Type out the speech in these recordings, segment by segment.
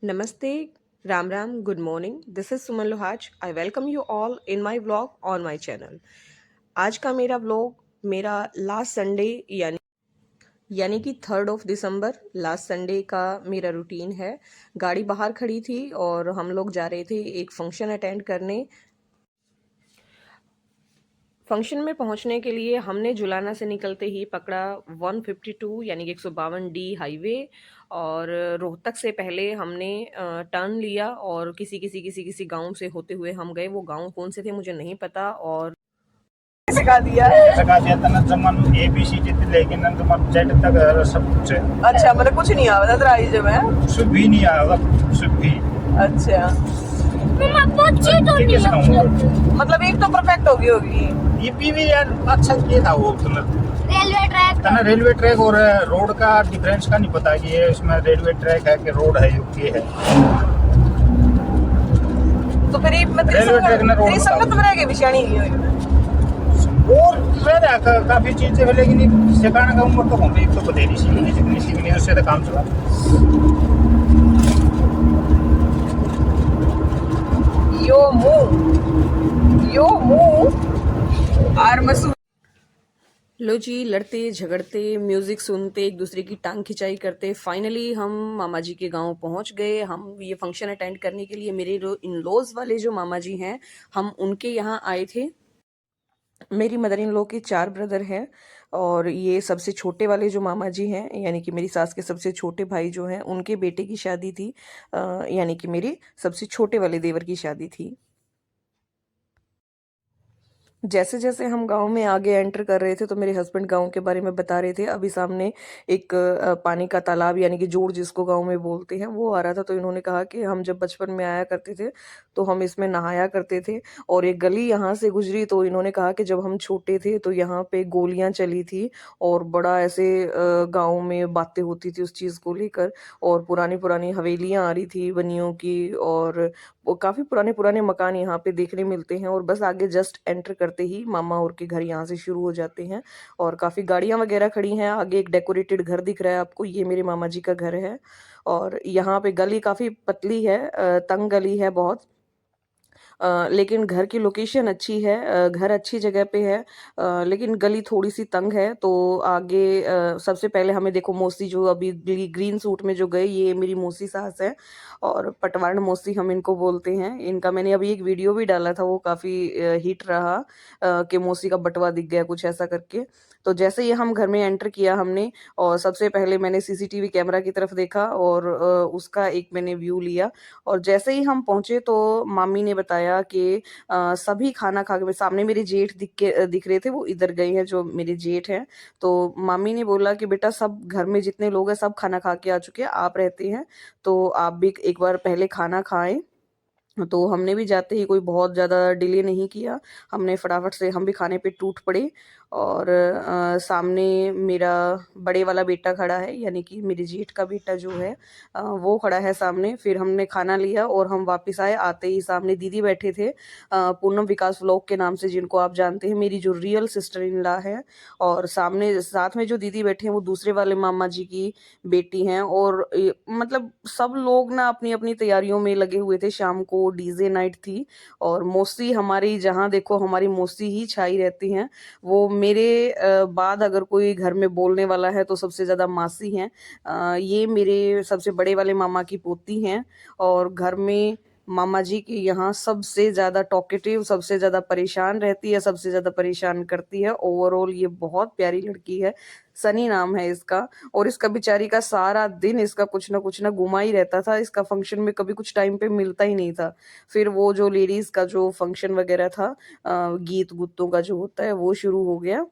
Namaste, Ram Ram, good morning. This is Suman Lohaj. I welcome you all in my vlog on my channel. आज का मेरा vlog मेरा last Sunday यानी कि 3rd of December last Sunday का मेरा routine है। गाड़ी बाहर खड़ी थी और हम लोग जा रहे थे एक फंक्शन अटेंड करने। फंक्शन में पहुंचने के लिए हमने जुलाना से निकलते ही पकड़ा 152 यानी कि 152D हाईवे और रोहतक से पहले हमने टर्न लिया और किसी गांव से होते हुए हम गए। वो गांव कौन से थे मुझे नहीं पता और सिखा दिया था जमन ABC लेकिन जमन जेड तक सब कुछ है। अच्छा मतलब कुछ नहीं आया था आई जब है कुछ भी नहीं आया कुछ भी। अच्छा मतलब एक तो परफेक्ट होगी ये भी यार अच्छा किया था वो रेलवे ट्रैक और रोड का डिफरेंस का नहीं पता कि ये इसमें रेलवे ट्रैक है कि रोड है ये है। तो फिर रेलवे ट्रैक ने रोड संगत में रह के बिछानी और काफी चीजें है लेकिन सिखाने का उम्र तो हम एक तो बतेरी सीखनी उससे तो काम चला। यो मुंह और मसूद लो जी, लड़ते झगड़ते म्यूजिक सुनते एक दूसरे की टांग खिंचाई करते फाइनली हम मामा जी के गांव पहुंच गए। हम ये फंक्शन अटेंड करने के लिए मेरे जो इन लॉज वाले जो मामा जी हैं हम उनके यहाँ आए थे। मेरी मदर इन लॉ के 4 ब्रदर हैं और ये सबसे छोटे वाले जो मामा जी हैं यानी कि मेरी सास के सबसे छोटे भाई जो हैं उनके बेटे की शादी थी। यानी कि मेरे सबसे छोटे वाले देवर की शादी थी। जैसे जैसे हम गांव में आगे एंटर कर रहे थे तो मेरे हस्बैंड गांव के बारे में बता रहे थे। अभी सामने एक पानी का तालाब यानी कि जोड़ जिसको गांव में बोलते हैं वो आ रहा था। तो इन्होंने कहा कि हम जब बचपन में आया करते थे तो हम इसमें नहाया करते थे और एक गली यहाँ से गुजरी। तो इन्होंने कहा कि जब हम छोटे थे तो यहाँ पे गोलियां चली थी और बड़ा ऐसे गाँव में बातें होती थी उस चीज़ को लेकर और पुरानी पुरानी हवेलियां आ रही थी बनियों की और वो काफी पुराने पुराने मकान यहाँ पे देखने मिलते हैं। और बस आगे जस्ट एंटर करते ही मामा और के घर यहाँ से शुरू हो जाते हैं और काफी गाड़ियां वगैरह खड़ी हैं। आगे एक डेकोरेटेड घर दिख रहा है आपको, ये मेरे मामा जी का घर है। और यहाँ पे गली काफी पतली है, तंग गली है बहुत। लेकिन घर की लोकेशन अच्छी है, घर अच्छी जगह पे है, लेकिन गली थोड़ी सी तंग है। तो आगे सबसे पहले हमें देखो मौसी जो अभी ग्रीन सूट में जो गए ये मेरी मौसी सास है और पटवारण मौसी हम इनको बोलते हैं। इनका मैंने अभी एक वीडियो भी डाला था, वो काफी हिट रहा कि मौसी का बटवा दिख गया कुछ ऐसा करके। तो जैसे ही हम घर में एंटर किया हमने और सबसे पहले मैंने सीसीटीवी कैमरा की तरफ देखा और उसका एक मैंने व्यू लिया। और जैसे ही हम पहुंचे तो मामी ने बताया कि सभी खाना खा के सामने मेरे जेठ दिख रहे थे, वो इधर गए हैं जो मेरे जेठ हैं। तो मामी ने बोला कि बेटा सब घर में जितने लोग हैं सब खाना खा के आ चुके हैं, आप रहते हैं तो आप भी एक बार पहले खाना खाएं। तो हमने भी जाते ही कोई बहुत ज़्यादा डिले नहीं किया, हमने फटाफट से हम भी खाने पे टूट पड़े। और सामने मेरा बड़े वाला बेटा खड़ा है यानी कि मेरे जेठ का बेटा जो है वो खड़ा है सामने। फिर हमने खाना लिया और हम वापस आए। आते ही सामने दीदी बैठे थे, पूनम विकास व्लॉग के नाम से, जिनको आप जानते हैं, मेरी जो रियल सिस्टर इन लॉ है। और सामने साथ में जो दीदी बैठे हैं वो दूसरे वाले मामा जी की बेटी हैं। और मतलब सब लोग ना अपनी अपनी तैयारियों में लगे हुए थे। शाम को डीजे नाइट थी और मौसी हमारी, जहाँ देखो हमारी मौसी ही छाई रहती हैं। वो मेरे बाद अगर कोई घर में बोलने वाला है तो सबसे ज्यादा मासी हैं। ये मेरे सबसे बड़े वाले मामा की पोती हैं और घर में मामा जी की यहाँ सबसे ज्यादा टॉकेटिव, सबसे ज्यादा परेशान रहती है, सबसे ज्यादा परेशान करती है। ओवरऑल ये बहुत प्यारी लड़की है, सनी नाम है इसका। और इसका बेचारी का सारा दिन इसका कुछ ना घुमा ही रहता था। इसका फंक्शन में कभी कुछ टाइम पे मिलता ही नहीं था। फिर वो जो लेडीज का जो फंक्शन वगैरह था, गीत गुत्तों का जो होता है वो शुरू हो गया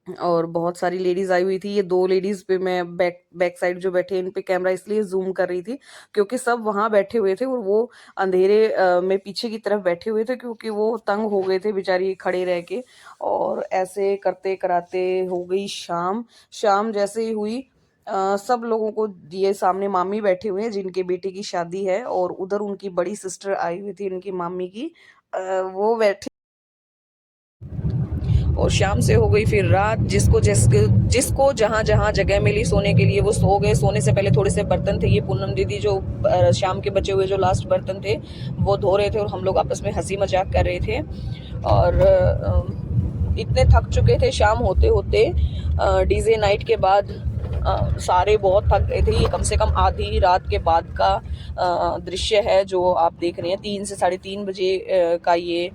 और बहुत सारी लेडीज आई हुई थी। ये 2 लेडीज पे मैं बैक साइड जो बैठे इन पे कैमरा इसलिए जूम कर रही थी क्योंकि सब वहां बैठे हुए थे और वो अंधेरे में पीछे की तरफ बैठे हुए थे क्योंकि वो तंग हो गए थे बेचारी खड़े रह के। और ऐसे करते कराते हो गई शाम। शाम जैसे ही हुई सब लोगों को, ये सामने मामी बैठे हुए हैं जिनके बेटे की शादी है और उधर उनकी बड़ी सिस्टर आई हुई थी, उनकी मामी की, वो बैठे। और शाम से हो गई फिर रात। जिसको जहाँ जहाँ जगह मिली सोने के लिए वो सो गए। सोने से पहले थोड़े से बर्तन थे, ये पूनम दीदी जो शाम के बचे हुए जो लास्ट बर्तन थे वो धो रहे थे और हम लोग आपस में हंसी मजाक कर रहे थे। और इतने थक चुके थे शाम होते होते, डीजे नाइट के बाद सारे बहुत थक गए थे। ये कम से कम आधी रात के बाद का दृश्य है जो आप देख रहे हैं। 3 से 3:30 बजे का ये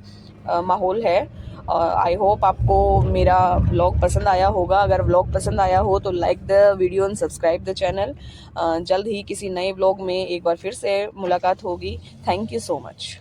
माहौल है। आई होप आपको मेरा व्लॉग पसंद आया होगा। अगर व्लॉग पसंद आया हो तो like the video and subscribe the channel. जल्द ही किसी नए व्लॉग में एक बार फिर से मुलाकात होगी। Thank you so much.